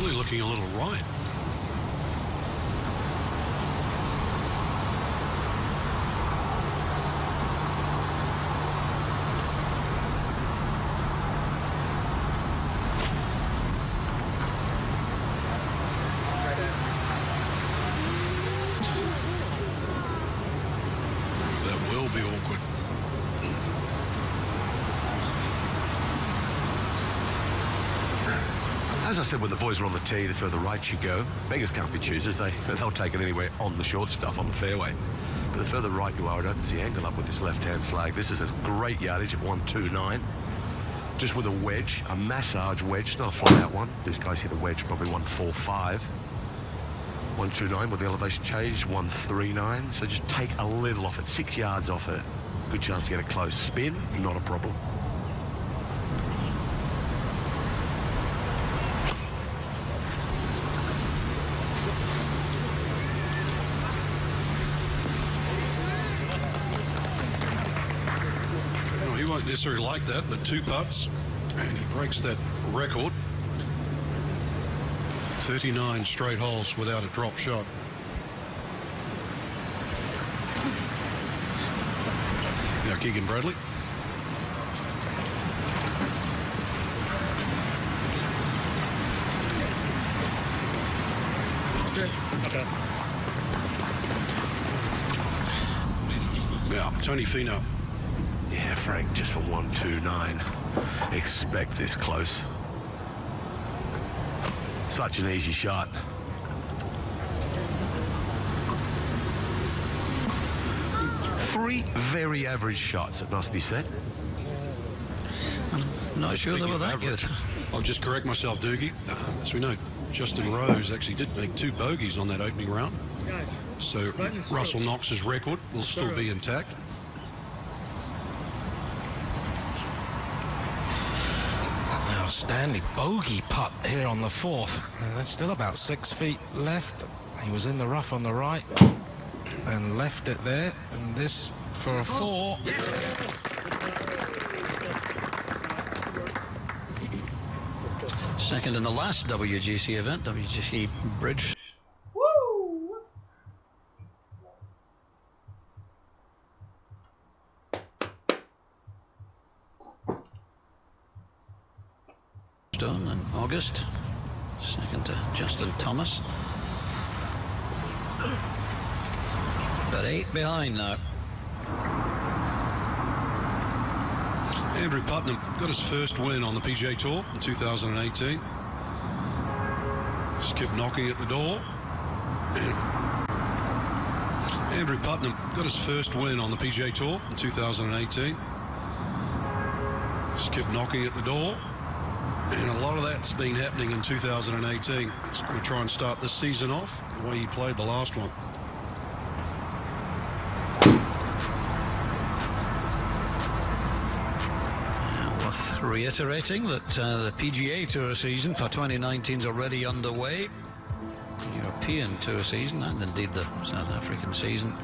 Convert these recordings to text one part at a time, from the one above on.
really looking a little right. That will be awkward. As I said when the boys were on the tee, the further right you go, beggars can't be choosers. They'll take it anywhere on the short stuff on the fairway. But the further right you are, it opens the angle up with this left-hand flag. This is a great yardage of 129. Just with a wedge, a massage wedge, not a fly-out one. This guy's hit a wedge, probably 145. 129 with the elevation change, 139. So just take a little off it, 6 yards off it. Good chance to get a close spin, not a problem. Necessarily like that, but 2 putts and he breaks that record. 39 straight holes without a drop shot. Now Keegan Bradley. Okay. Now Tony Finau. Yeah, Frank, just for 129. Expect this close. Such an easy shot. Three very average shots, it must be said. I'm not sure they were that average. good. I'll just correct myself, Doogie. As we know, Justin Rose actually did make 2 bogeys on that opening round. So Russell Knox's record will still be intact. Stanley bogey putt here on the 4th. There's still about 6 feet left. He was in the rough on the right and left it there. And this for a 4. Second in the last WGC event, WGC Bridge. Stone in August. Second to Justin Thomas. But 8 behind now. Andrew Putnam got his first win on the PGA Tour in 2018. Just kept knocking at the door. Andrew Putnam got his first win on the PGA Tour in 2018. Just kept knocking at the door. And a lot of that's been happening in 2018. He's going to try and start this season off the way he played the last one. Worth reiterating that the PGA Tour season for 2019 is already underway. The European Tour season and indeed the South African season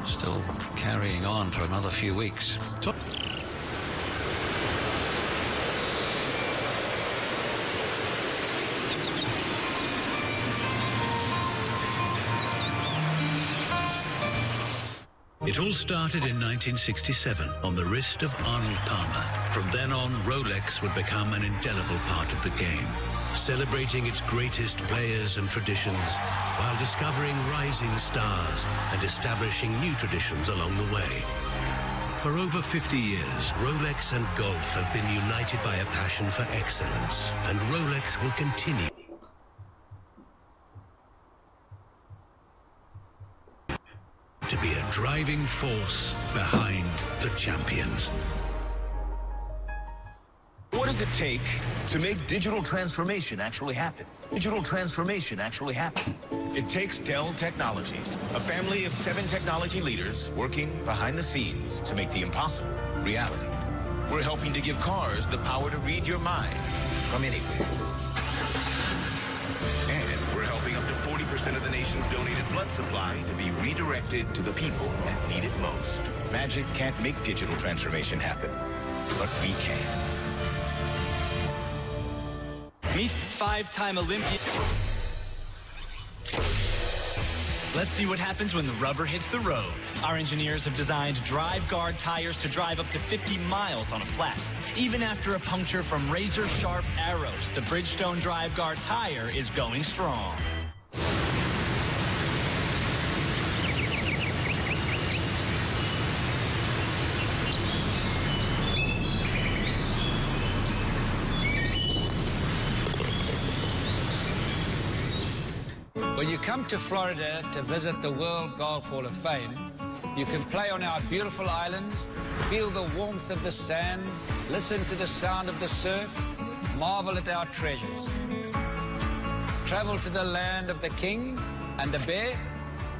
still carrying on for another few weeks. It all started in 1967 on the wrist of Arnold Palmer. From then on, Rolex would become an indelible part of the game, celebrating its greatest players and traditions while discovering rising stars and establishing new traditions along the way. For over 50 years, Rolex and golf have been united by a passion for excellence, and Rolex will continue to be a driving force behind the champions. What does it take to make digital transformation actually happen? Digital transformation actually happen. It takes Dell Technologies, a family of 7 technology leaders working behind the scenes to make the impossible reality. We're helping to give cars the power to read your mind from anywhere. And we're helping up to 40% of the nation's donated blood supply to be redirected to the people that need it most. Magic can't make digital transformation happen, but we can. Meet 5-time Olympian. Let's see what happens when the rubber hits the road. Our engineers have designed Drive Guard tires to drive up to 50 miles on a flat. Even after a puncture from razor-sharp arrows, the Bridgestone Drive Guard tire is going strong. When you come to Florida to visit the World Golf Hall of Fame, you can play on our beautiful islands, feel the warmth of the sand, listen to the sound of the surf, marvel at our treasures. Travel to the land of the king and the bear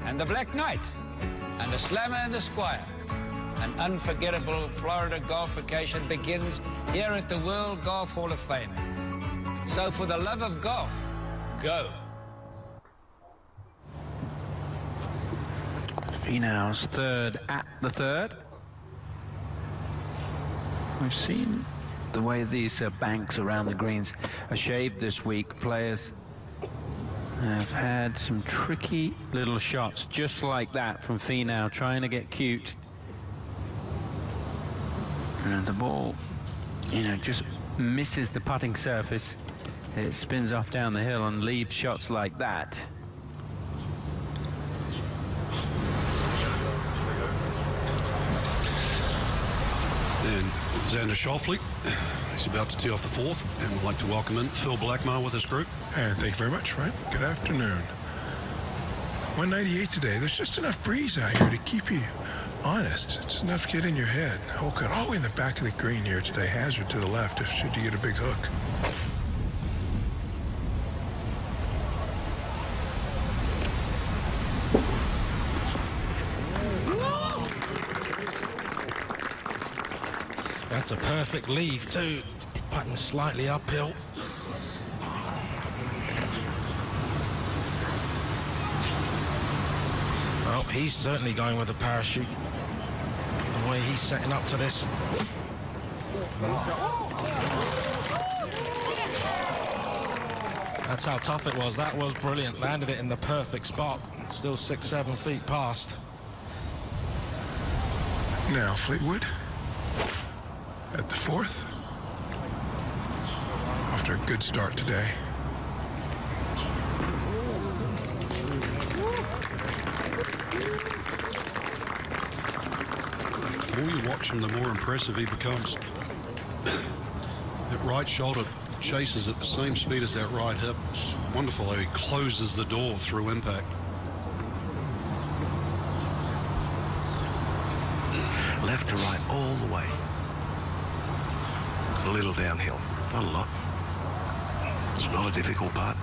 and the black knight and the slammer and the squire. An unforgettable Florida golf vacation begins here at the World Golf Hall of Fame. So for the love of golf, go. Finau's third at the third. We've seen the way these banks around the greens are shaved this week. Players have had some tricky little shots just like that from Finau, trying to get cute. And the ball, you know, just misses the putting surface. It spins off down the hill and leaves shots like that. And Xander Schauffele, he's about to tee off the fourth, and we'd like to welcome in Phil Blackmar with his group. And thank you very much, Ryan. Good afternoon. 198 today. There's just enough breeze out here to keep you honest. It's enough to get in your head. Hole cut all the way in the back of the green here today. Hazard to the left if should you get a big hook. That's a perfect leave too. Putting slightly uphill. Well, he's certainly going with a parachute. The way he's setting up to this. That's how tough it was. That was brilliant. Landed it in the perfect spot. Still 6-7 feet past. Now Fleetwood at the fourth. After a good start today. The more you watch him, the more impressive he becomes. That right shoulder chases at the same speed as that right hip. It's wonderful how he closes the door through impact. Left to right all the way. A little downhill, not a lot. It's not a difficult putt.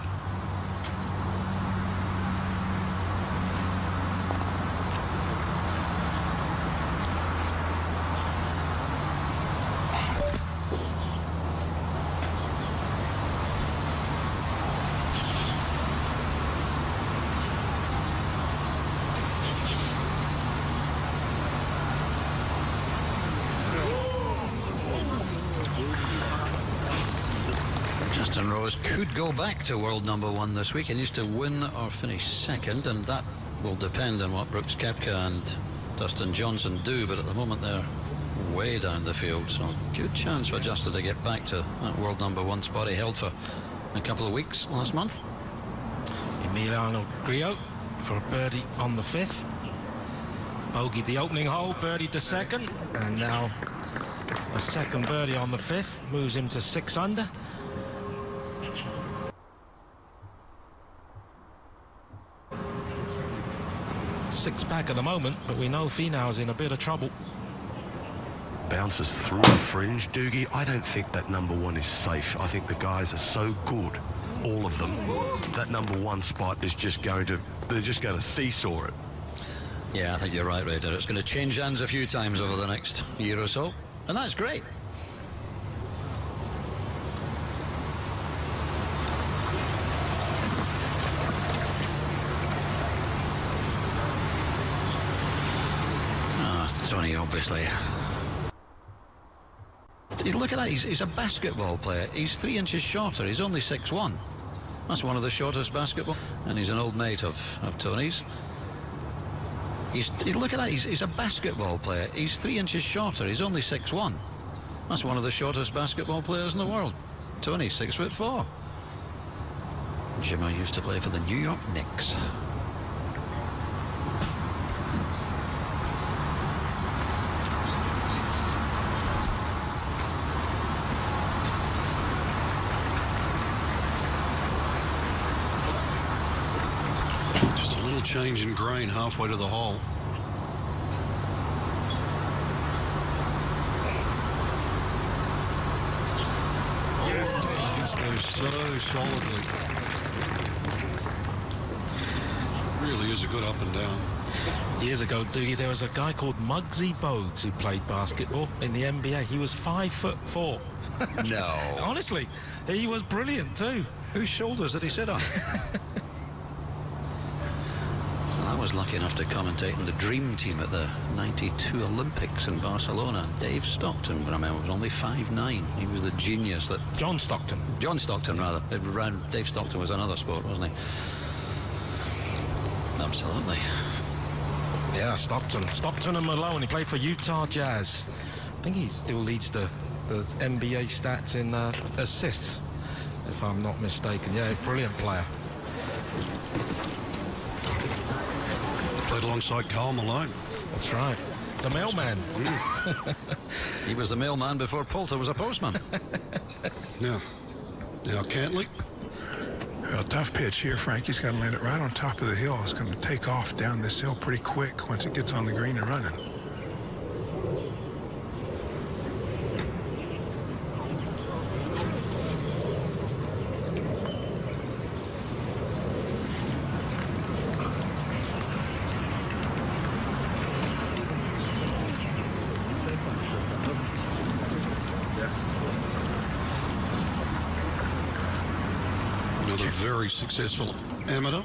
Rose could go back to world #1 this week. He needs to win or finish second, and that will depend on what Brooks Koepka and Dustin Johnson do, but at the moment they're way down the field, so good chance for Justin to get back to that world #1 spot he held for a couple of weeks last month. Emiliano Grillo for a birdie on the fifth. Bogeyed the opening hole, birdied the second, and now a second birdie on the fifth moves him to 6 under. Six back at the moment, but we know Finau's in a bit of trouble. Bounces through the fringe. Doogie, I don't think that #1 is safe. I think the guys are so good, all of them. That #1 spot is just going to, they're just going to seesaw it. Yeah, I think you're right, Raider. It's going to change hands a few times over the next year or so, and that's great. Tony, obviously. look at that, he's a basketball player. He's 3 inches shorter, he's only 6'1". That's one of the shortest basketball, and he's an old mate of Tony's. Look at that, he's a basketball player. He's 3 inches shorter, he's only 6'1". That's one of the shortest basketball players in the world. Tony's 6'4". Jimmo used to play for the New York Knicks. Just a little change in grain halfway to the hole. So solidly. Really is a good up and down. Years ago, Doogie, there was a guy called Muggsy Bogues who played basketball in the NBA. He was 5'4". No. Honestly, he was brilliant too. Whose shoulders did he sit on? I was lucky enough to commentate in the Dream Team at the '92 Olympics in Barcelona. Dave Stockton, I remember, was only 5'9". He was the genius that... John Stockton, rather. Dave Stockton was another sport, wasn't he? Absolutely. Yeah, Stockton and Malone. He played for Utah Jazz. I think he still leads the NBA stats in assists, if I'm not mistaken. Yeah, brilliant player. Played alongside Karl Malone. That's right. The mailman. He was the mailman before Poulter was a postman. Now Cantley. Well, tough pitch here. Frankie's got to land it right on top of the hill. It's going to take off down this hill pretty quick once it gets on the green and running. Very successful amateur.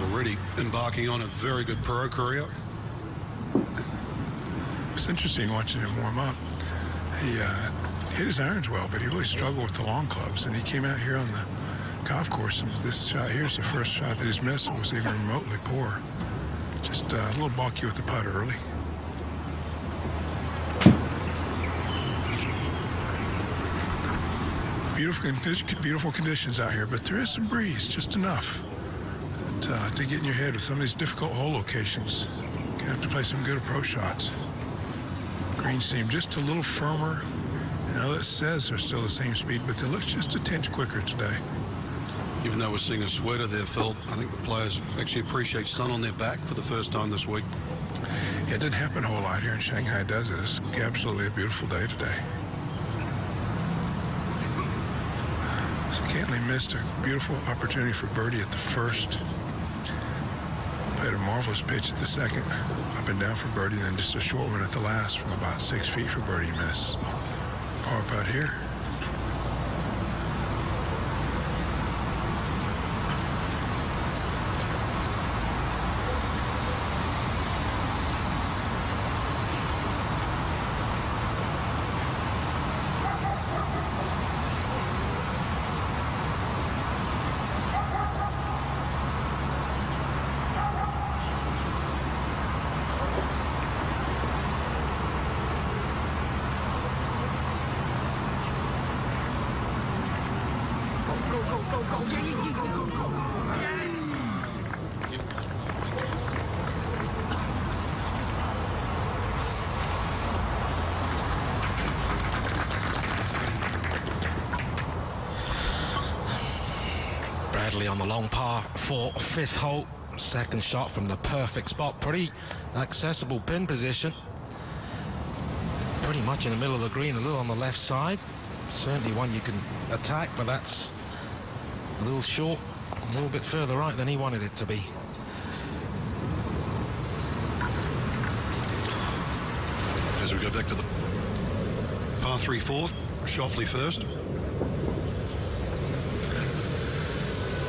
Already embarking on a very good pro career. It's interesting watching him warm up. He hit his irons well, but he really struggled with the long clubs. And he came out here on the golf course, and this shot here's the first shot that he's missed. It was even remotely poor. Just a little bulky with the putt early. Beautiful conditions out here, but there is some breeze, just enough to get in your head with some of these difficult hole locations. You're gonna have to play some good approach shots. Greens seem just a little firmer. You know, it says they're still the same speed, but they look just a tinge quicker today. Even though we're seeing a sweater there, Phil, I think the players actually appreciate sun on their back for the first time this week. Yeah, it doesn't happen a whole lot here in Shanghai, does it? It's absolutely a beautiful day today. Cantley missed a beautiful opportunity for birdie at the first. Played a marvelous pitch at the second. Up and down for birdie, then just a short one at the last from about 6 feet for birdie miss. Par putt here. On the long par 4 fifth hole, second shot from the perfect spot, pretty accessible pin position, pretty much in the middle of the green, a little on the left side, certainly one you can attack, but that's a little short, a little bit further right than he wanted it to be. As we go back to the par 3 fourth, Schauffele first.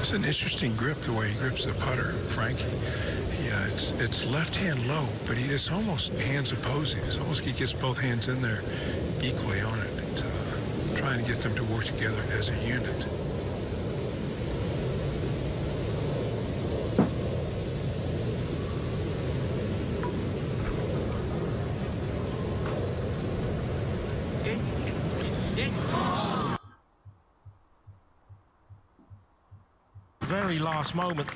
It's an interesting grip, the way he grips the putter, Frankie. He it's left hand low, but it's almost hands opposing. It's almost he gets both hands in there equally on it. Trying to get them to work together as a unit. Very last moment.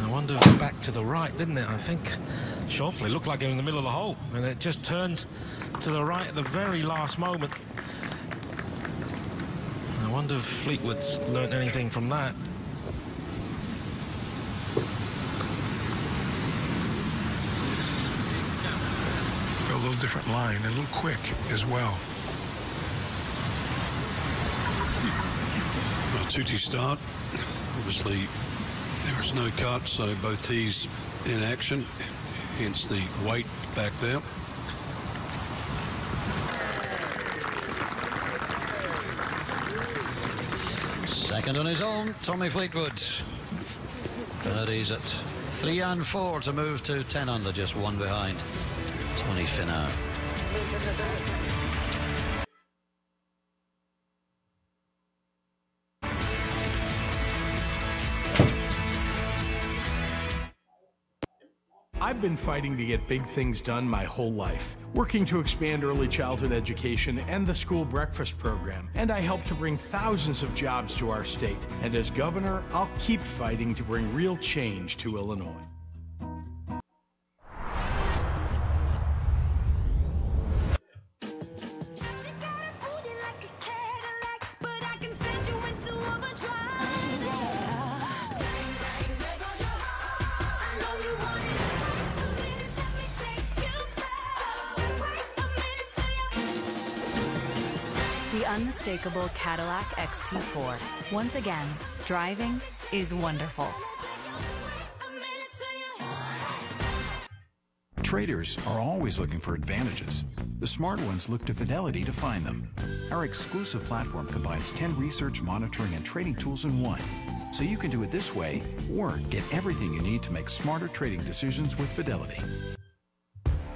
I wonder, back to the right, didn't it? I think Schauffele looked like he was in the middle of the hole, and it just turned to the right at the very last moment. I wonder if Fleetwood's learnt anything from that. A little different line, and a little quick as well. A 2T start. Obviously, there is no cut, so both tees in action, hence the weight back there. Second on his own, Tommy Fleetwood. Birdies at 3 and 4 to move to 10 under, just one behind Tony Finau. I've been fighting to get big things done my whole life, working to expand early childhood education and the school breakfast program, and I help to bring thousands of jobs to our state. And as governor, I'll keep fighting to bring real change to Illinois. Unmistakable Cadillac XT4. Once again, driving is wonderful. Traders are always looking for advantages. The smart ones look to Fidelity to find them. Our exclusive platform combines 10 research, monitoring, and trading tools in one. So you can do it this way, or get everything you need to make smarter trading decisions with Fidelity.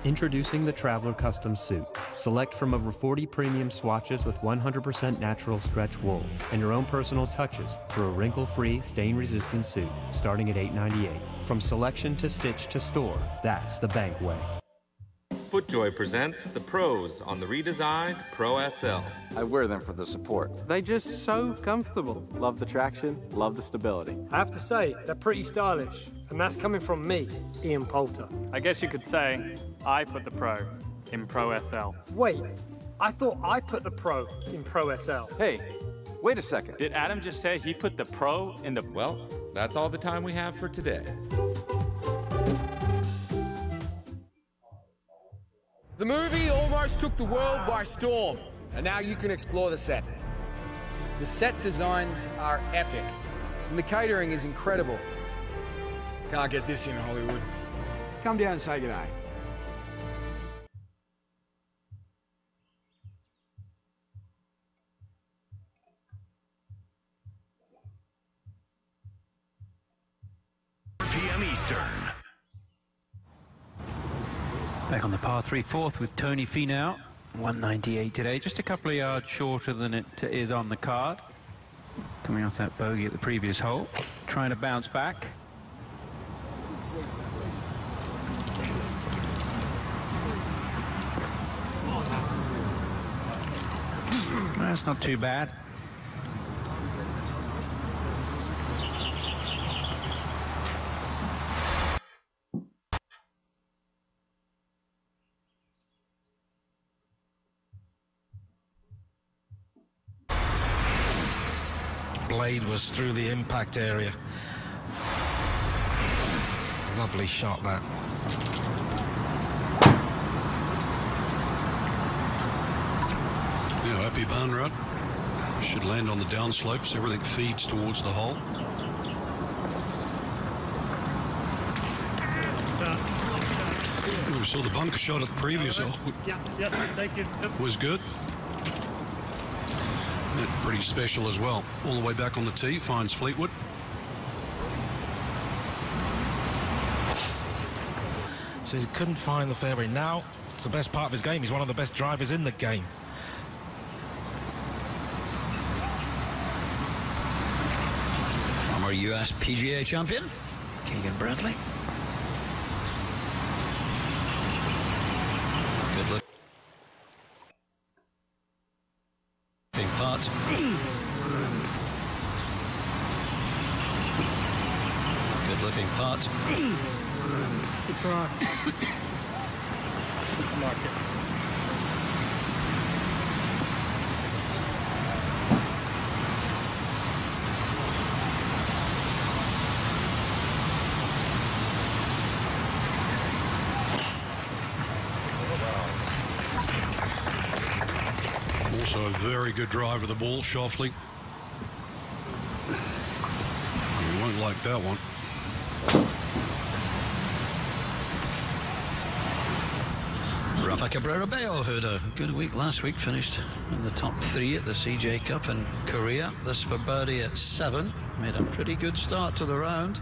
Introducing the Traveler Custom Suit. Select from over 40 premium swatches with 100% natural stretch wool and your own personal touches for a wrinkle-free, stain-resistant suit starting at $8.98. From selection to stitch to store, that's the bank way. FootJoy presents the pros on the redesigned Pro SL. I wear them for the support. They're just so comfortable. Love the traction, love the stability. I have to say, they're pretty stylish. And that's coming from me, Ian Poulter. I guess you could say I put the Pro in Pro SL. Wait, I thought I put the Pro in Pro SL. Hey, wait a second. Did Adam just say he put the Pro in the... Well, that's all the time we have for today. The movie almost took the world by storm, and now you can explore the set. The set designs are epic, and the catering is incredible. Can't get this in Hollywood. Come down and say g'day. PM Eastern. Back on the par 3 fourth with Tony Finau. 198 today, just a couple of yards shorter than it is on the card. Coming off that bogey at the previous hole. Trying to bounce back. That's not too bad. Blade was through the impact area. Lovely shot, that. Yeah, happy barn rut. Should land on the downslope, so everything feeds towards the hole. We saw the bunker shot at the previous hole. Yeah, thank you. Was good. Pretty special as well. All the way back on the tee, finds Fleetwood. Says he couldn't find the fairway. Now it's the best part of his game. He's one of the best drivers in the game. Former US PGA champion, Keegan Bradley. Good looking putt. Good looking putt. Good try. Mark it. Also a very good drive of the ball, Shoffley. You won't like that one. Rafa Cabrera-Bello, who had a good week last week, finished in the top 3 at the CJ Cup in Korea. This for birdie at 7. Made a pretty good start to the round.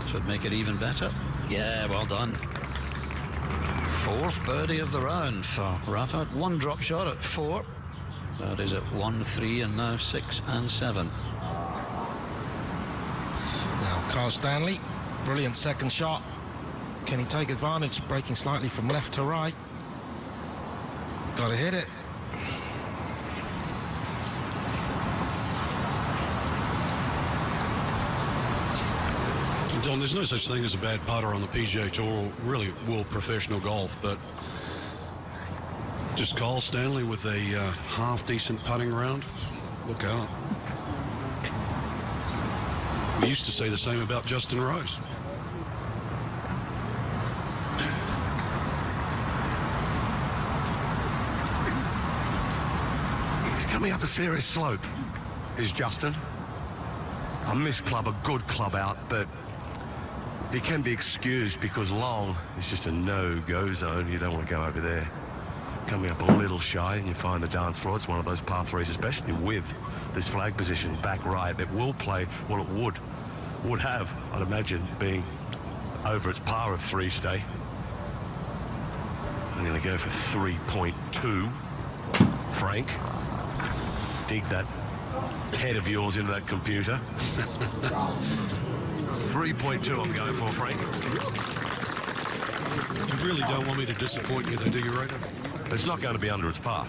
Should make it even better. Yeah, well done. 4th birdie of the round for Rafa. 1 drop shot at 4. Birdies at 1, 3, and now 6 and 7. Now Carl Stanley, brilliant second shot. Can he take advantage, breaking slightly from left to right? Got to hit it. Don, there's no such thing as a bad putter on the PGA Tour, or really world professional golf, but just Carl Stanley with a half-decent putting round. Look out. We used to say the same about Justin Rose. He's coming up a serious slope, is Justin. A missed club, a good club out, but he can be excused because long is just a no-go zone. You don't want to go over there. Coming up a little shy, and you find the dance floor. It's one of those par 3s, especially with this flag position back right. It will play, well, it would have, I'd imagine, being over its par of 3 today. I'm going to go for 3.2. Frank, dig that head of yours into that computer. 3.2 I'm going for, Frank. You really don't want me to disappoint you, though, do you, Raider? It's not going to be under its par.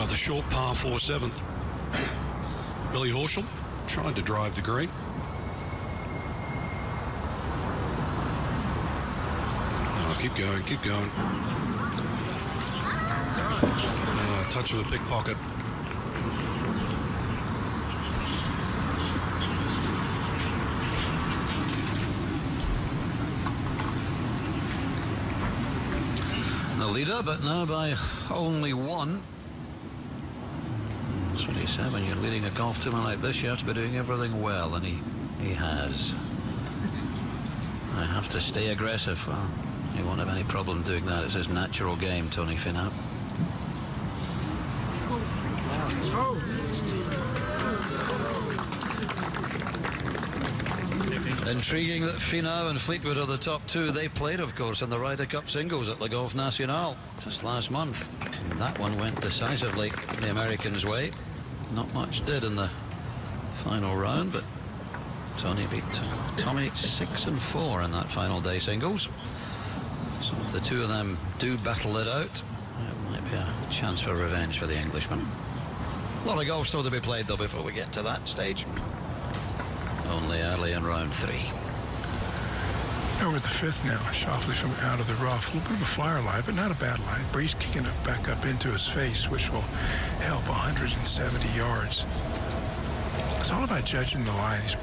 The short par 4 7th. Billy Horschel tried to drive the green. Oh, keep going, keep going. Touch of a pickpocket. The leader, but now by only 1. 27, you're leading a golf tournament like this, you have to be doing everything well, and he has. I have to stay aggressive. Well, he won't have any problem doing that. It's his natural game, Tony Finau. Intriguing that Finau and Fleetwood are the top 2. They played, of course, in the Ryder Cup singles at Le Golf National just last month. And that one went decisively the Americans' way. Not much did in the final round, but Tony beat Tommy 6 and 4 in that final day singles. So if the 2 of them do battle it out, it might be a chance for revenge for the Englishman. A lot of golf still to be played, though, before we get to that stage. Only early in round 3. Over at the 5th now, Shoffley from out of the rough. A little bit of a flyer lie, but not a bad lie. Breeze kicking it back up into his face, which will help 170 yards. It's all about judging the line. The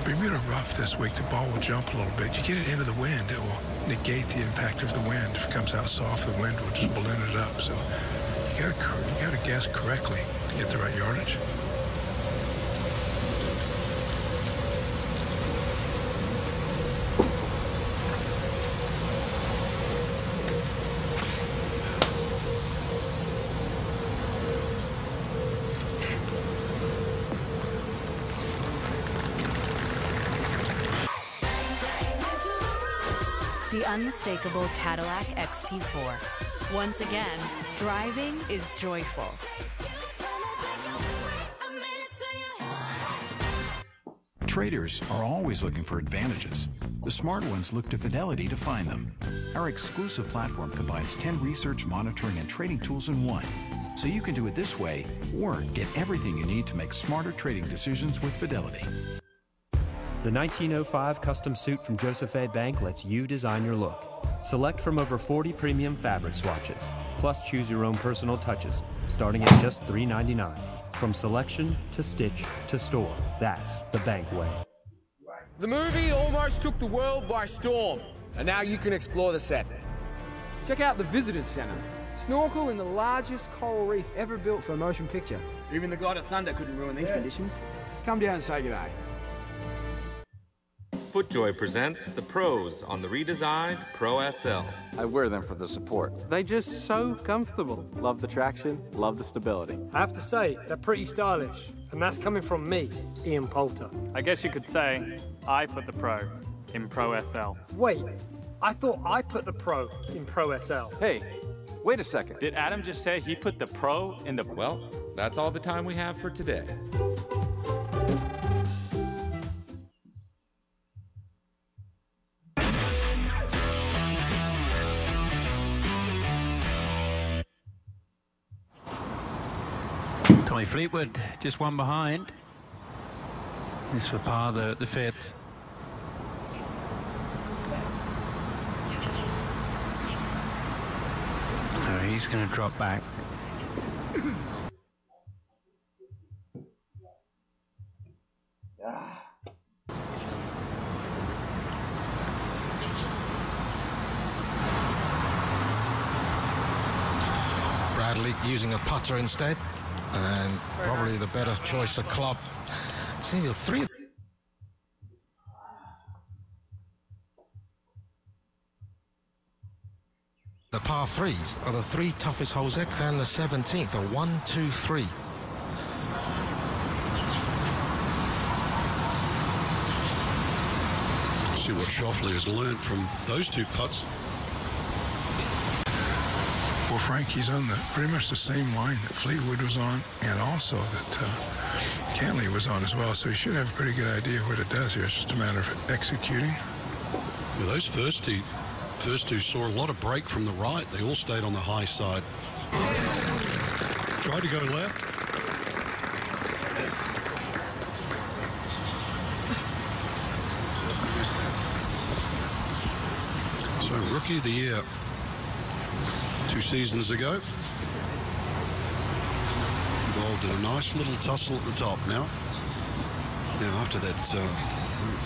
Bermuda rough this week, the ball will jump a little bit. You get it into the wind, it will negate the impact of the wind. If it comes out soft, the wind will just balloon it up. So you gotta guess correctly to get the right yardage. The unmistakable Cadillac XT4. Once again, driving is joyful. Traders are always looking for advantages. The smart ones look to Fidelity to find them. Our exclusive platform combines 10 research, monitoring, and trading tools in one. So you can do it this way, or get everything you need to make smarter trading decisions with Fidelity. The 1905 custom suit from Joseph A. Bank lets you design your look. Select from over 40 premium fabric swatches, plus choose your own personal touches, starting at just $3.99. From selection to stitch to store, that's the Bank way. The movie almost took the world by storm, and now you can explore the set. Check out the Visitors Center. Snorkel in the largest coral reef ever built for a motion picture. Even the God of Thunder couldn't ruin these conditions. Come down and say g'day. FootJoy presents the pros on the redesigned Pro SL. I wear them for the support. They're just so comfortable. Love the traction, love the stability. I have to say, they're pretty stylish. And that's coming from me, Ian Poulter. I guess you could say I put the Pro in Pro SL. Wait, I thought I put the Pro in Pro SL. Hey, wait a second. Did Adam just say he put the Pro in the... Well, that's all the time we have for today. Tommy Fleetwood just one behind. This for par the fifth. So he's going to drop back. Bradley using a putter instead, and probably the better choice of club. See, the three. The par threes are the three toughest holes there, and the 17th are 1, 2, 3. See what Schauffele has learned from those two putts. Well, Frank, he's on pretty much the same line that Fleetwood was on, and also that Cantley was on as well. So he should have a pretty good idea of what it does here. It's just a matter of executing. Well, those first two saw a lot of break from the right. They all stayed on the high side. Tried to go left. So Rookie of the Year 2 seasons ago. Involved in a nice little tussle at the top now. Now after that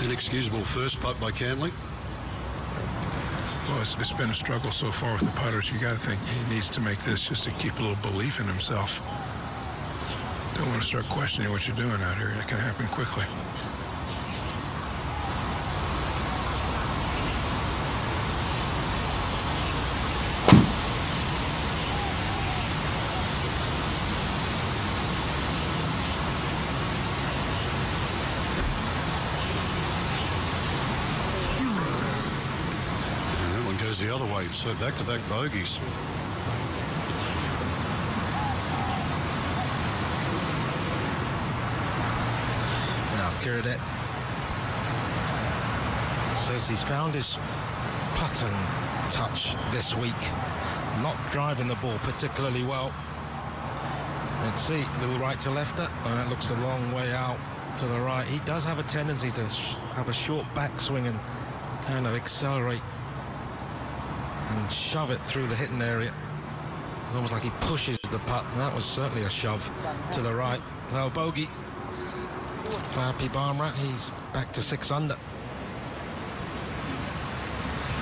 inexcusable first putt by Cantley. Well, it's been a struggle so far with the putters. You got to think he needs to make this just to keep a little belief in himself. Don't want to start questioning what you're doing out here. It can happen quickly. The other way, so back-to-back bogeys. Now Kiradette says he's found his putting touch this week, not driving the ball particularly well. Let's see, little right to lefter, and that looks a long way out to the right. He does have a tendency to have a short backswing and kind of accelerate and shove it through the hitting area. It's almost like he pushes the putt, and that was certainly a shove to the right. Well, bogey for Happy Barmrat. He's back to 6 under.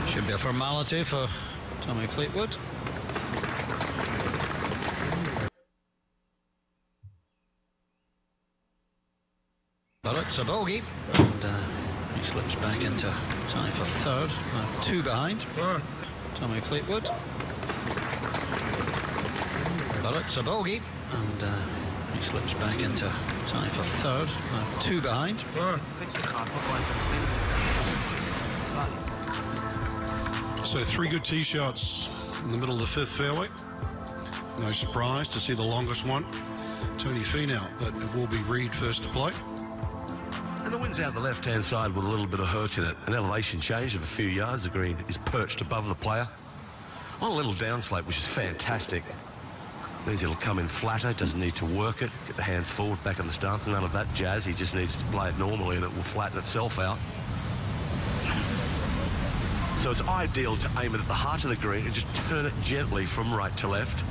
Should be a formality for Tommy Fleetwood. Well, it's a bogey, and he slips back into time for third. 2 behind. Tommy Fleetwood. Well, it's a bogey, and he slips back into time for third. 2 behind. So 3 good tee shots in the middle of the 5th fairway. No surprise to see the longest one, Tony Finau, but it will be Reed first to play. And the wind's out the left-hand side with a little bit of hurt in it. An elevation change of a few yards. The green is perched above the player on a little downslope, which is fantastic. Means it'll come in flatter, doesn't need to work it, get the hands forward, back in the stance, none of that jazz. He just needs to play it normally and it will flatten itself out. So it's ideal to aim it at the heart of the green and just turn it gently from right to left.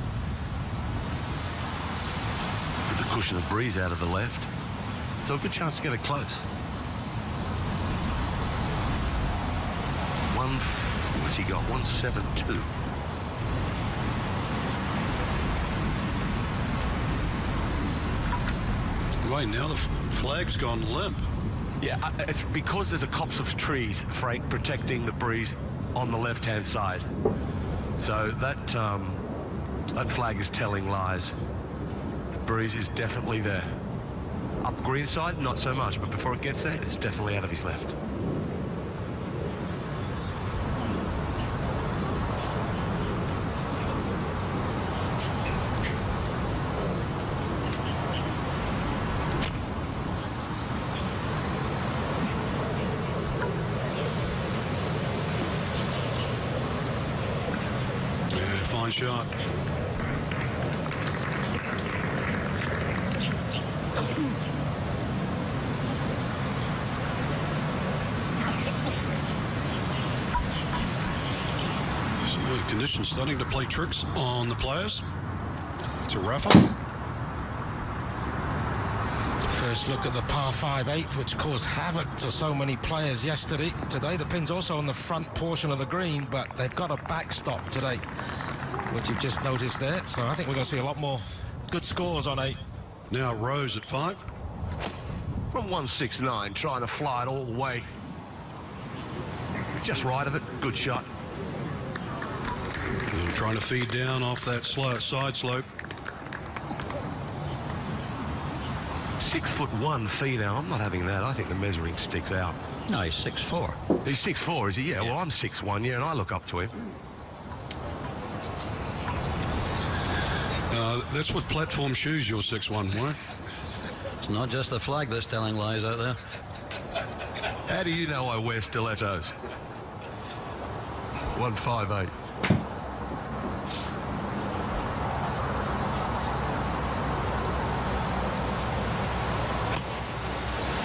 With the cushion of breeze out of the left. So a good chance to get it close. What's he got? 172. Wait, now the flag's gone limp. Yeah, it's because there's a copse of trees, Frank, protecting the breeze on the left-hand side. So that flag is telling lies. The breeze is definitely there. Up green side, not so much, but before it gets there, it's definitely out of his left. Fine shot. So conditions starting to play tricks on the players. It's a rougher. First look at the par 5/8, which caused havoc to so many players yesterday. Today, the pin's also on the front portion of the green, but they've got a backstop today, which you've just noticed there. So I think we're going to see a lot more good scores on 8. Now Rose at 5. From 169, trying to fly it all the way. Just right of it, good shot. And trying to feed down off that side slope. 6'1" Finau. I'm not having that. I think the measuring sticks out. No, he's 6'4". He's 6'4", is he? Yeah, well, I'm 6'1", yeah, and I look up to him. That's with platform shoes, you're 6'1", right? It's not just the flag that's telling lies out there. How do you know I wear stilettos? 158.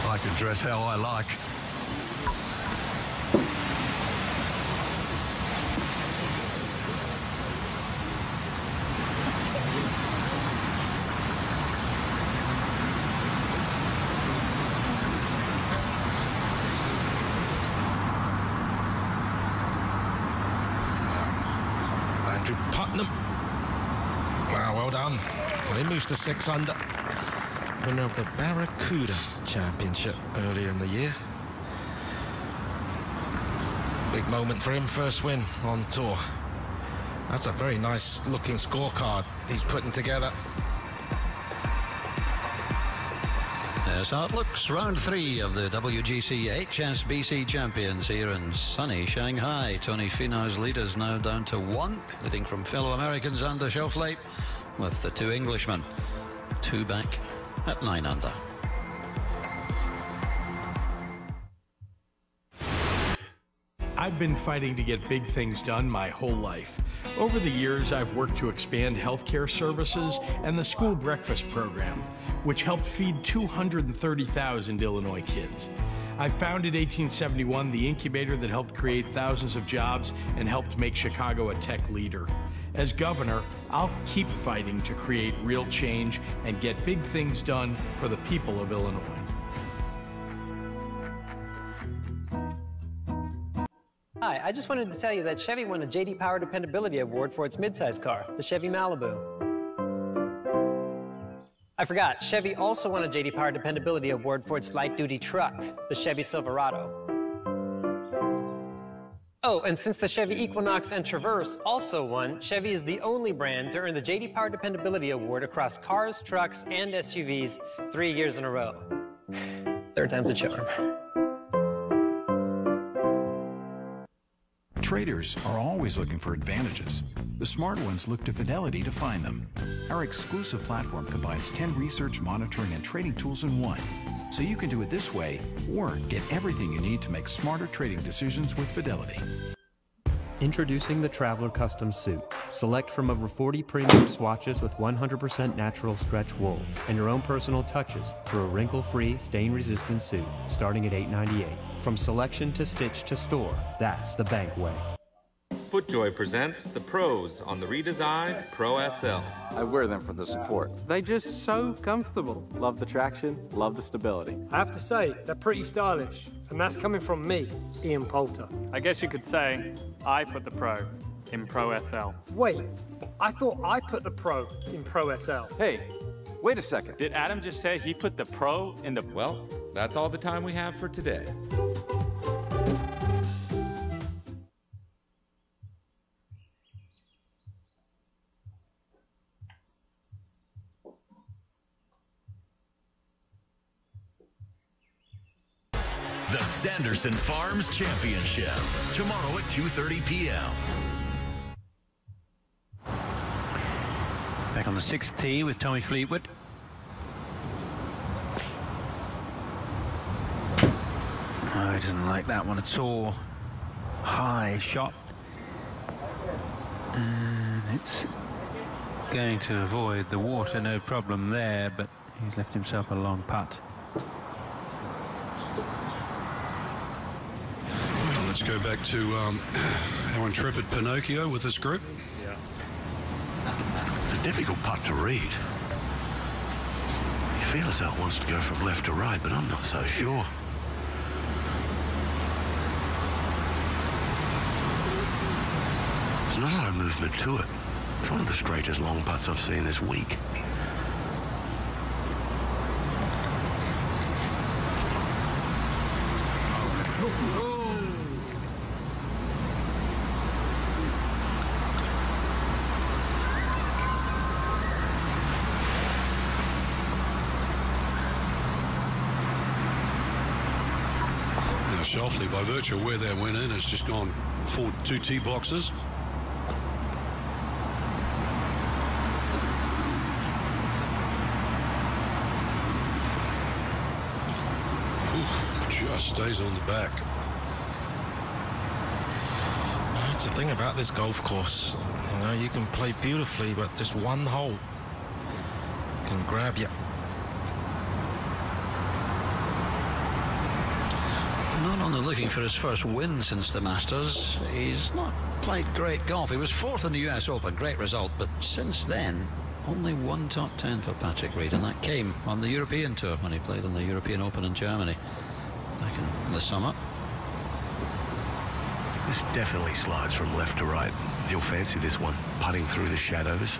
I can dress how I like. Putnam. Wow, well done. So he moves to 6 under. Winner of the Barracuda Championship earlier in the year. Big moment for him, first win on tour. That's a very nice looking scorecard he's putting together. There's how it looks. Round 3 of the WGC HSBC Champions here in sunny Shanghai. Tony Finau's leaders now down to 1, leading from fellow Americans Andy Schauffele, with the 2 Englishmen, 2 back at 9 under. I've been fighting to get big things done my whole life. Over the years, I've worked to expand healthcare services and the school breakfast program, which helped feed 230,000 Illinois kids. I founded 1871, the incubator that helped create thousands of jobs and helped make Chicago a tech leader. As governor, I'll keep fighting to create real change and get big things done for the people of Illinois. Hi, I just wanted to tell you that Chevy won a J.D. Power Dependability Award for its midsize car, the Chevy Malibu. I forgot, Chevy also won a J.D. Power Dependability Award for its light-duty truck, the Chevy Silverado. Oh, and since the Chevy Equinox and Traverse also won, Chevy is the only brand to earn the J.D. Power Dependability Award across cars, trucks, and SUVs 3 years in a row. Third time's a charm. Traders are always looking for advantages. The smart ones look to Fidelity to find them. Our exclusive platform combines 10 research, monitoring, and trading tools in one. So you can do it this way or get everything you need to make smarter trading decisions with Fidelity. Introducing the Traveler Custom Suit. Select from over 40 premium swatches with 100% natural stretch wool and your own personal touches for a wrinkle-free, stain-resistant suit starting at $8.98. From selection to stitch to store, that's the bank way. FootJoy presents the pros on the redesigned Pro SL. I wear them for the support. They're just so comfortable. Love the traction, love the stability. I have to say, they're pretty stylish. And that's coming from me, Ian Poulter. I guess you could say I put the Pro in Pro SL. Wait, I thought I put the Pro in Pro SL. Hey, wait a second. Did Adam just say he put the Pro in the... Well, that's all the time we have for today. The Sanderson Farms Championship, tomorrow at 2:30 p.m. Back on the 6th tee with Tommy Fleetwood. Oh, he doesn't like that one at all. High shot. And it's going to avoid the water, no problem there, but he's left himself a long putt. Let's go back to our intrepid Pinocchio with this group. Yeah. It's a difficult putt to read. You feel as though it wants to go from left to right, but I'm not so sure. There's not a lot of movement to it. It's one of the straightest long putts I've seen this week. Shoffley, by virtue of where that went in, has just gone forward 2 tee boxes. Ooh, just stays on the back. That's the thing about this golf course. You know, you can play beautifully, but just one hole can grab you. Not only looking for his first win since the Masters, he's not played great golf. He was 4th in the US Open, great result, but since then only one top 10 for Patrick Reed, and that came on the European Tour when he played on the European Open in Germany back in the summer. This definitely slides from left to right. You'll fancy this one, putting through the shadows.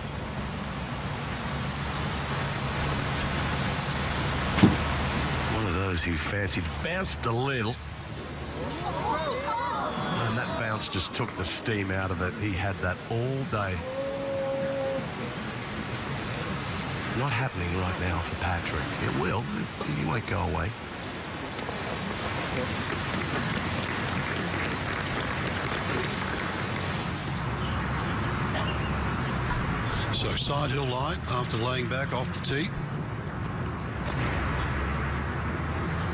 One of those who fancied bounced a little. And that bounce just took the steam out of it. He had that all day. Not happening right now for Patrick. It will. He won't go away. So side hill lie after laying back off the tee.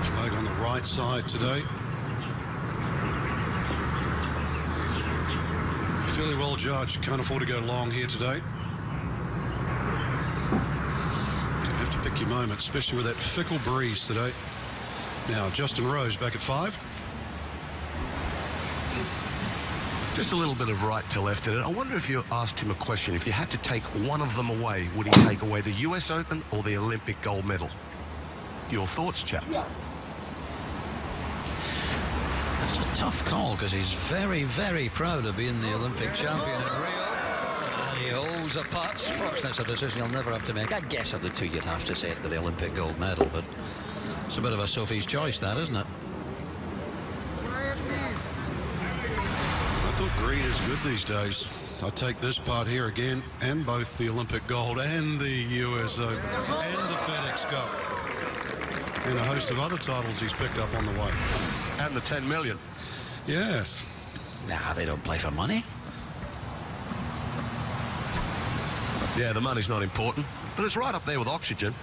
Flag on the right side today. Fairly well judged. Can't afford to go long here today. You have to pick your moment, especially with that fickle breeze today. Now Justin Rose back at 5. Just a little bit of right to left in it. I wonder if you asked him a question. If you had to take one of them away, would he take away the US Open or the Olympic gold medal? Your thoughts, chaps? It's a tough call because he's very, very proud of being the Olympic champion in Rio. And he holds a putt. Fortunately, it's a decision he'll never have to make. I guess of the two, you'd have to say it with the Olympic gold medal, but it's a bit of a Sophie's choice, that, isn't it? I thought green is good these days. I take this part here again, and both the Olympic gold and the US Open and the FedEx Cup and a host of other titles he's picked up on the way. And the 10 million. Yes. Nah, they don't play for money. Yeah, the money's not important, but it's right up there with oxygen.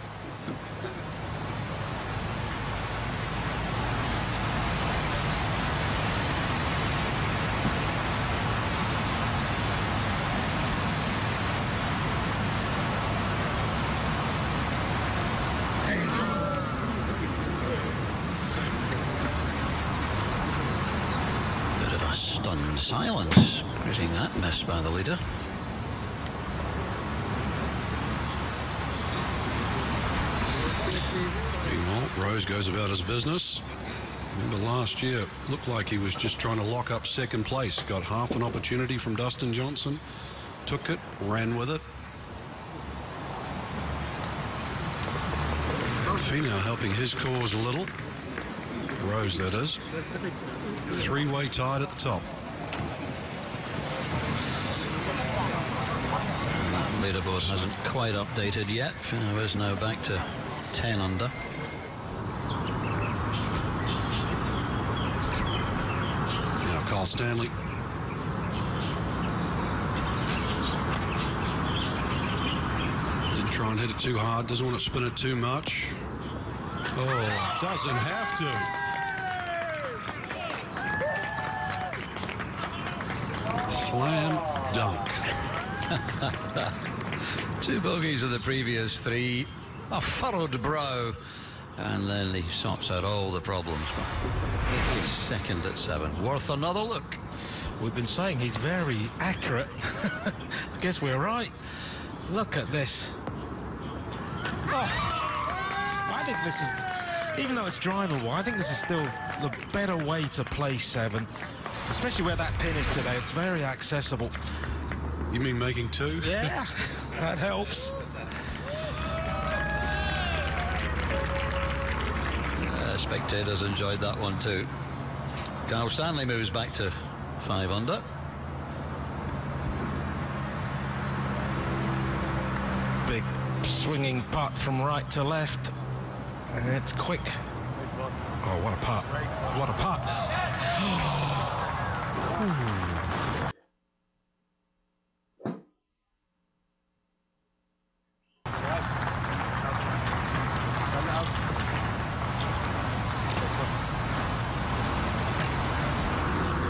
Bit of a stunned silence, creating that miss by the leader. Meanwhile, Rose goes about his business. Remember last year, looked like he was just trying to lock up second place. Got half an opportunity from Dustin Johnson. Took it, ran with it. Finau helping his cause a little. Rose, that is. Three-way tied at the top. That leaderboard hasn't quite updated yet. Finau is now back to 10 under. Now Carl Stanley. Didn't try and hit it too hard. Doesn't want to spin it too much. Oh, doesn't have to. Slam dunk. 2 bogeys of the previous 3, a furrowed brow, and then he sorts out all the problems. He's second at 7. Worth another look. We've been saying he's very accurate. I guess we're right. Look at this. Oh, I think this is, even though it's drivable, I think this is still the better way to play 7, especially where that pin is today. It's very accessible. You mean making 2? Yeah, that helps. Spectators enjoyed that one too. Carl Stanley moves back to 5 under. Big swinging putt from right to left. And it's quick. Oh, what a putt. What a putt.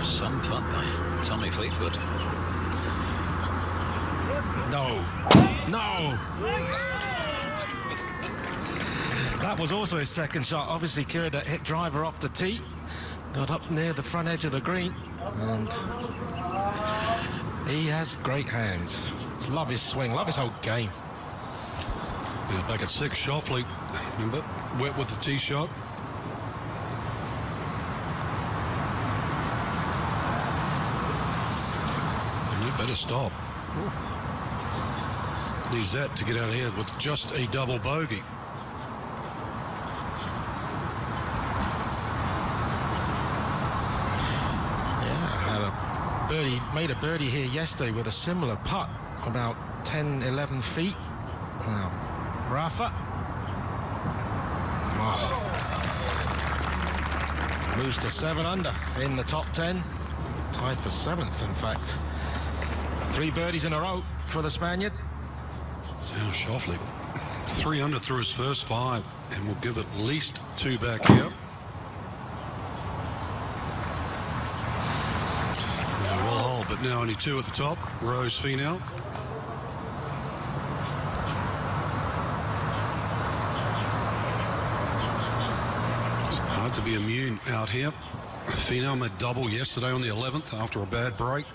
Some putt by Tommy Fleetwood. No. No. That was also his second shot. Obviously, Kira hit driver off the tee. Got up near the front edge of the green. And he has great hands. Love his swing. Love his whole game. He's back at 6, Shoffley. Remember? Wet with the tee shot. And you better stop. Needs that to get out of here with just a double bogey. Birdie, made a birdie here yesterday with a similar putt, about 10, 11 feet. Now, Rafa. Oh. Moves to 7 under in the top 10. Tied for 7th, in fact. 3 birdies in a row for the Spaniard. Now Shoffley, 3 under through his first 5, and will give at least 2 back here. But now only 2 at the top. Rose, Finau. Hard to be immune out here. Finau made double yesterday on the 11th after a bad break.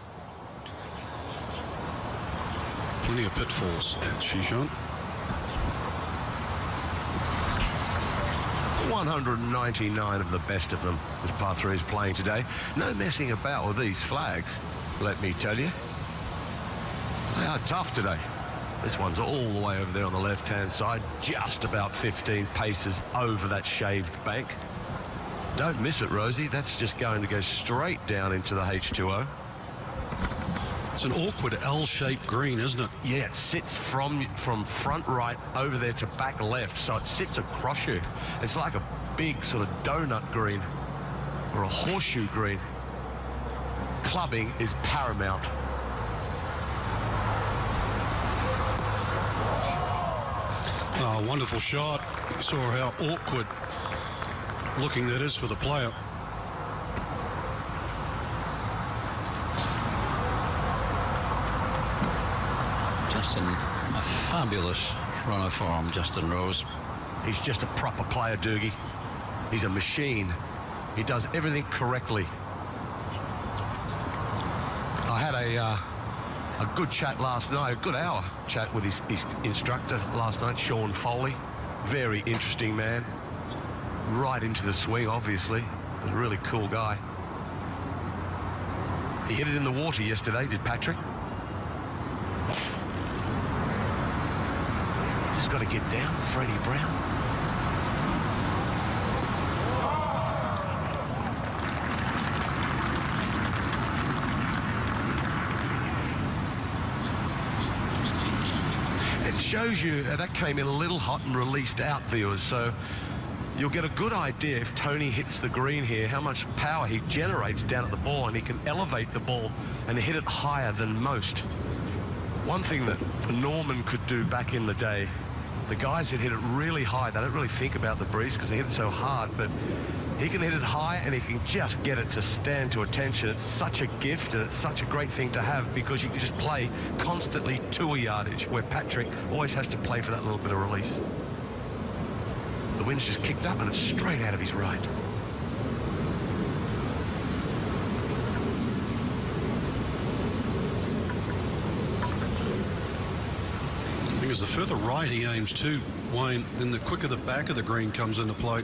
Plenty of pitfalls at Shishan. 199 of the best of them as par 3 is playing today. No messing about with these flags, let me tell you. They are tough today. This one's all the way over there on the left-hand side, just about 15 paces over that shaved bank. Don't miss it, Rosie. That's just going to go straight down into the H2O. It's an awkward L-shaped green, isn't it? Yeah, it sits from front right over there to back left, so it sits across you. It's like a big sort of donut green or a horseshoe green. clubbing is paramount. Oh, wonderful shot. You saw how awkward looking that is for the player. Justin, a fabulous run of form, Justin Rose. He's just a proper player, Doogie. He's a machine. He does everything correctly. I had a good chat last night, a good hour chat with his instructor last night, Sean Foley. Very interesting man. Right into the swing, obviously. A really cool guy. He hit it in the water yesterday, did Patrick. He's just got to get down, Freddie Brown. Shows you that came in a little hot and released out, viewers, so you'll get a good idea if Tony hits the green here how much power he generates down at the ball, and he can elevate the ball and hit it higher than most. One thing that Norman could do back in the day, the guys that hit it really high, they don't really think about the breeze because they hit it so hard, but he can hit it high and he can just get it to stand to attention. It's such a gift and it's such a great thing to have because you can just play constantly to a yardage, where Patrick always has to play for that little bit of release. The wind's just kicked up and it's straight out of his right. I think as the further right he aims to, Wayne, then the quicker the back of the green comes into play.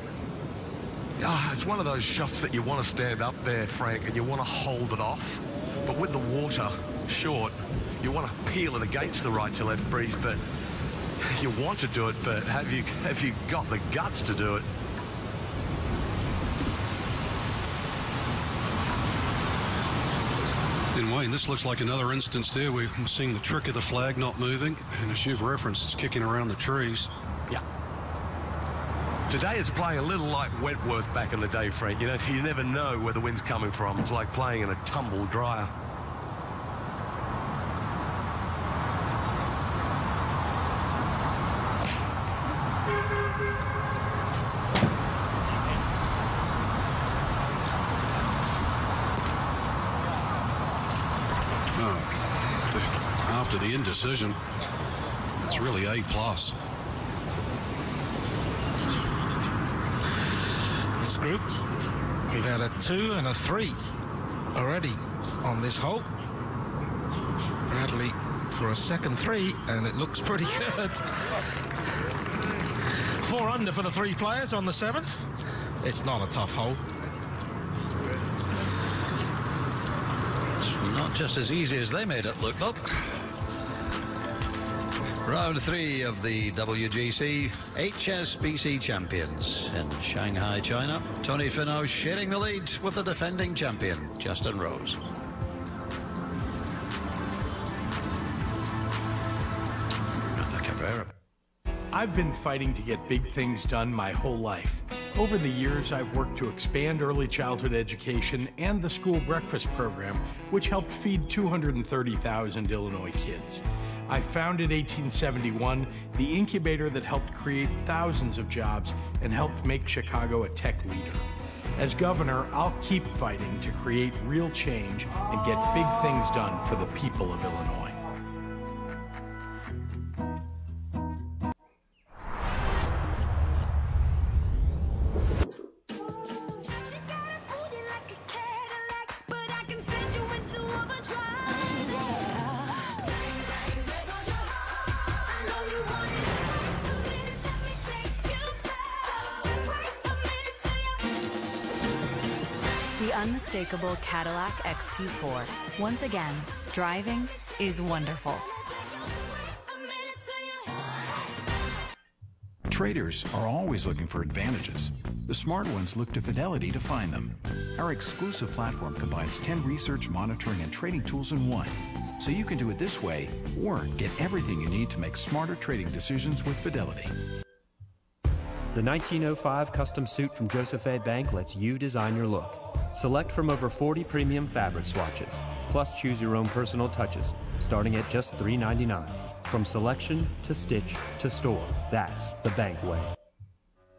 It's one of those shots that you want to stand up there, Frank, and you want to hold it off. But with the water short, you want to peel it against the right to left breeze, but you want to do it, but have you got the guts to do it? Then, Wayne, this looks like another instance there. We're seeing the trick of the flag not moving, and as you've referenced, it's kicking around the trees. Yeah. Today it's playing a little like Wentworth back in the day, Frank. You know, you never know where the wind's coming from. It's like playing in a tumble dryer. After the indecision, it's really A+. This group, we've had a 2 and a 3 already on this hole. Bradley for a second 3, and it looks pretty good. 4 under for the 3 players on the 7th. It's not a tough hole. It's not just as easy as they made it look, though. Round 3 of the WGC HSBC champions in Shanghai, China. Tony Finau sharing the lead with the defending champion, Justin Rose. I've been fighting to get big things done my whole life. Over the years, I've worked to expand early childhood education and the school breakfast program, which helped feed 230,000 Illinois kids. I founded 1871, the incubator that helped create thousands of jobs and helped make Chicago a tech leader. As governor, I'll keep fighting to create real change and get big things done for the people of Illinois. The unmistakable Cadillac XT4. Once again, driving is wonderful. Traders are always looking for advantages. The smart ones look to Fidelity to find them. Our exclusive platform combines 10 research, monitoring, and trading tools in one. So you can do it this way, or get everything you need to make smarter trading decisions with Fidelity. The 1905 custom suit from Joseph A. Bank lets you design your look. Select from over 40 premium fabric swatches, plus choose your own personal touches, starting at just $3.99. From selection to stitch to store, that's the Bank way.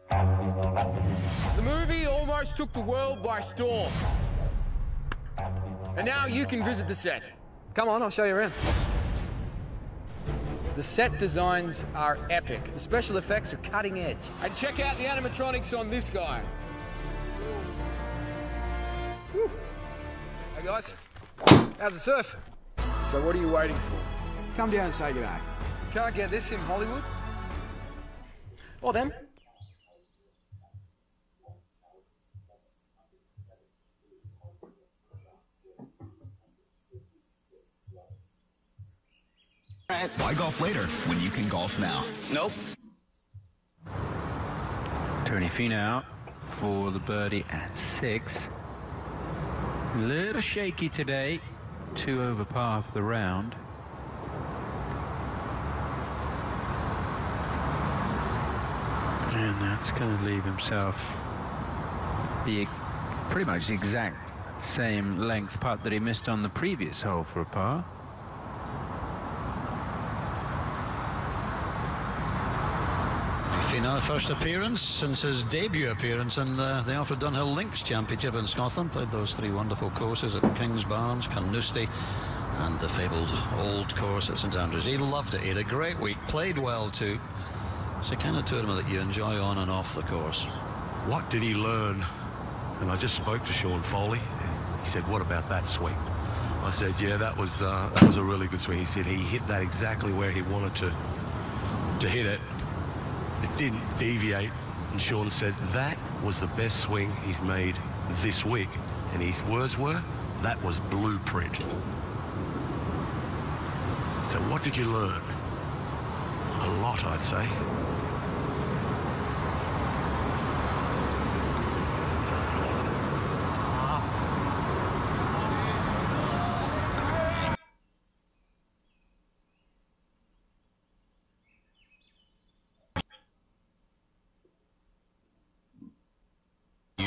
The movie almost took the world by storm. And now you can visit the set. Come on, I'll show you around. The set designs are epic. The special effects are cutting edge. And check out the animatronics on this guy. Woo. Hey guys, how's the surf? So what are you waiting for? Come down and say good day. Can't get this in Hollywood? Or them? Why golf later when you can golf now? Nope. Tony Finau out for the birdie at 6. A little shaky today. 2 over par for the round. And that's going to leave himself the pretty much the exact same length putt that he missed on the previous hole for a par. Finau, first appearance since his debut appearance in the Alfred Dunhill Links Championship in Scotland. Played those 3 wonderful courses at Kingsbarns, Carnoustie, and the fabled old course at St Andrews. He loved it. He had a great week, played well too. It's the kind of tournament that you enjoy on and off the course. What did he learn? And I just spoke to Sean Foley. He said, "What about that swing?" I said, "Yeah, that was a really good swing." He said he hit that exactly where he wanted to hit it. It didn't deviate, and Sean said that was the best swing he's made this week. And his words were, that was blueprint. So what did you learn? A lot, I'd say.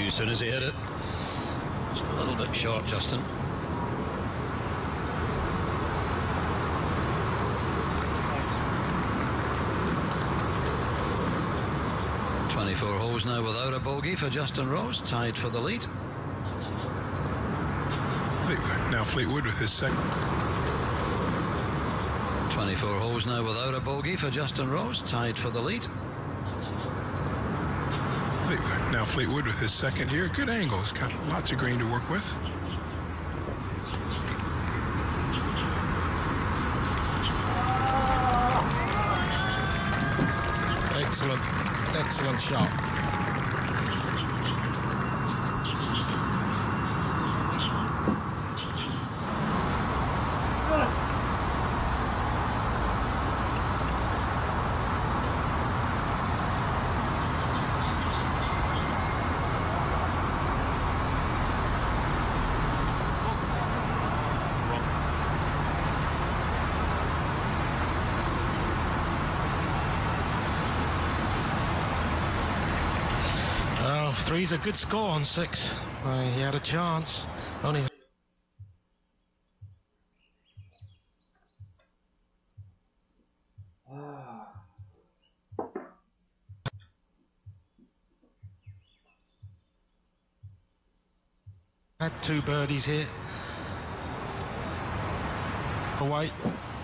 As soon as he hit it, just a little bit short, Justin. "24 holes now without a bogey for Justin Rose, tied for the lead." Now Fleetwood with his second. 24 holes now without a bogey for Justin Rose, tied for the lead. Now Fleetwood with his second here. Good angle. He's got lots of green to work with. Excellent shot. Three's a good score on 6. He had a chance. Only. Had 2 birdies here. Away.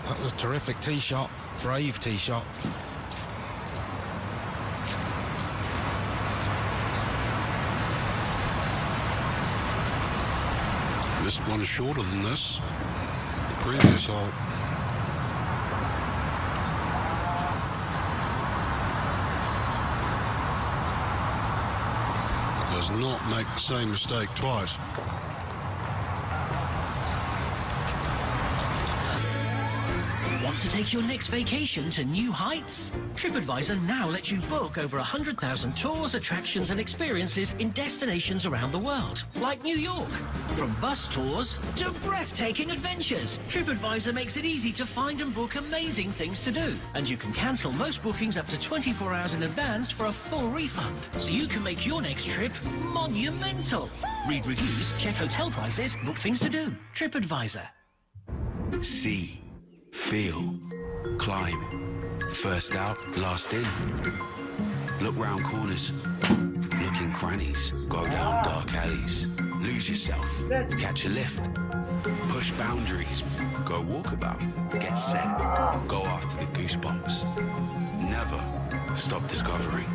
That was a terrific tee shot. Brave tee shot. Missed one shorter than this, the previous hole. Does not make the same mistake twice. Want to take your next vacation to new heights? TripAdvisor now lets you book over 100,000 tours, attractions and experiences in destinations around the world, like New York. From bus tours to breathtaking adventures, TripAdvisor makes it easy to find and book amazing things to do. And you can cancel most bookings up to 24 hours in advance for a full refund, so you can make your next trip monumental. Read reviews, check hotel prices, book things to do. TripAdvisor. See, feel, climb. First out, last in. Look round corners, look in crannies, go down dark alleys. Lose yourself, catch a lift, push boundaries, go walkabout, get set, go after the goosebumps. Never stop discovering.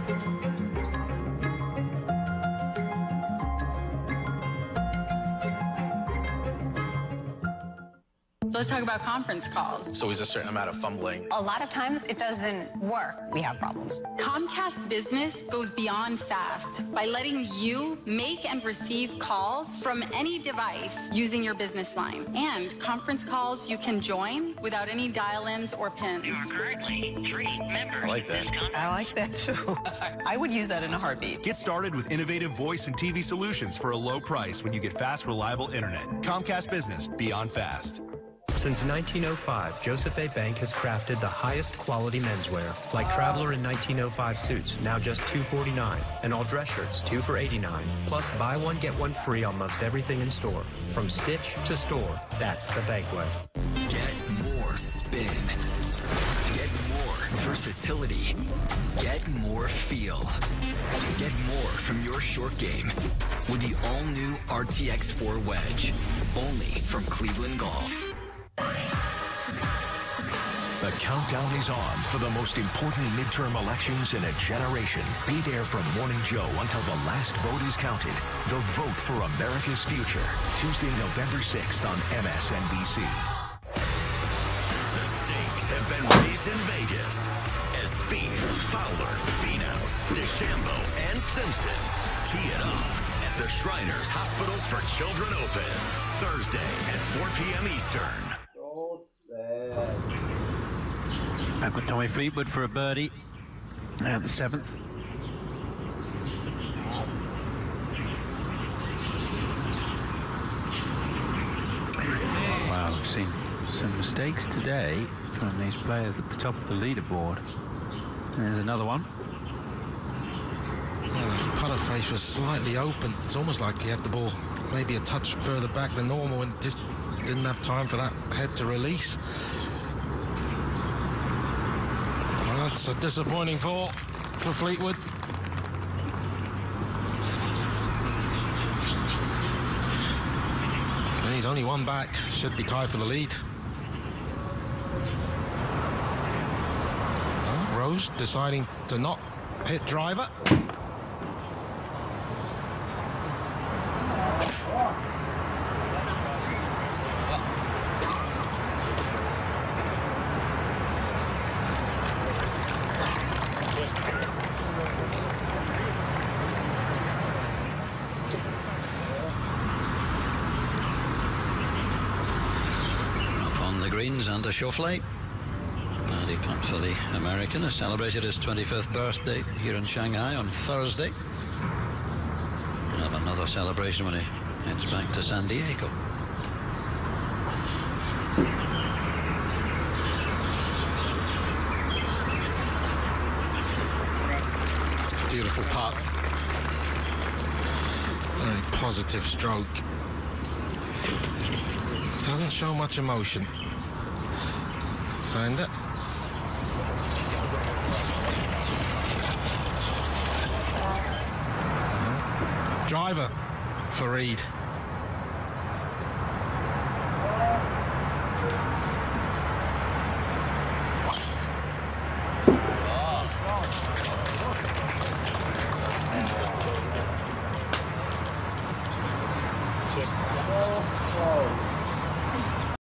So let's talk about conference calls. So is a certain amount of fumbling. A lot of times it doesn't work. We have problems. Comcast Business goes beyond fast by letting you make and receive calls from any device using your business line. And conference calls you can join without any dial-ins or pins. You are currently 3 members. I like that. I like that too. I would use that in a heartbeat. Get started with innovative voice and TV solutions for a low price when you get fast, reliable internet. Comcast Business, beyond fast. Since 1905, Joseph A. Bank has crafted the highest quality menswear, like Traveler in 1905 suits, now just $249, and all dress shirts, 2 for $89. Plus, buy one, get one free on most everything in store. From stitch to store, that's the Bank way. Get more spin. Get more versatility. Get more feel. Get more from your short game with the all-new RTX 4 Wedge, only from Cleveland Golf. The countdown is on for the most important midterm elections in a generation. Be there from Morning Joe until the last vote is counted. The Vote for America's Future, Tuesday, November 6th on MSNBC. The stakes have been raised in Vegas as Spieth, Fowler, Finau, DeChambeau, and Simpson tee it up at the Shriners Hospitals for Children Open, Thursday at 4 p.m. Eastern. Back with Tommy Fleetwood for a birdie at the 7th. Wow, we've seen some mistakes today from these players at the top of the leaderboard. There's another one. Well, the putter face was slightly open. It's almost like he had the ball maybe a touch further back than normal and just didn't have time for that head to release. Well, that's a disappointing fall for Fleetwood. And he's only one back. Should be tied for the lead. Well, Rose deciding to not hit driver. Greens under Schauffele. Birdie putt for the American, who celebrated his 25th birthday here in Shanghai on Thursday. He'll have another celebration when he heads back to San Diego. Beautiful putt. Very positive stroke. Doesn't show much emotion. Signed it. Driver for Reed.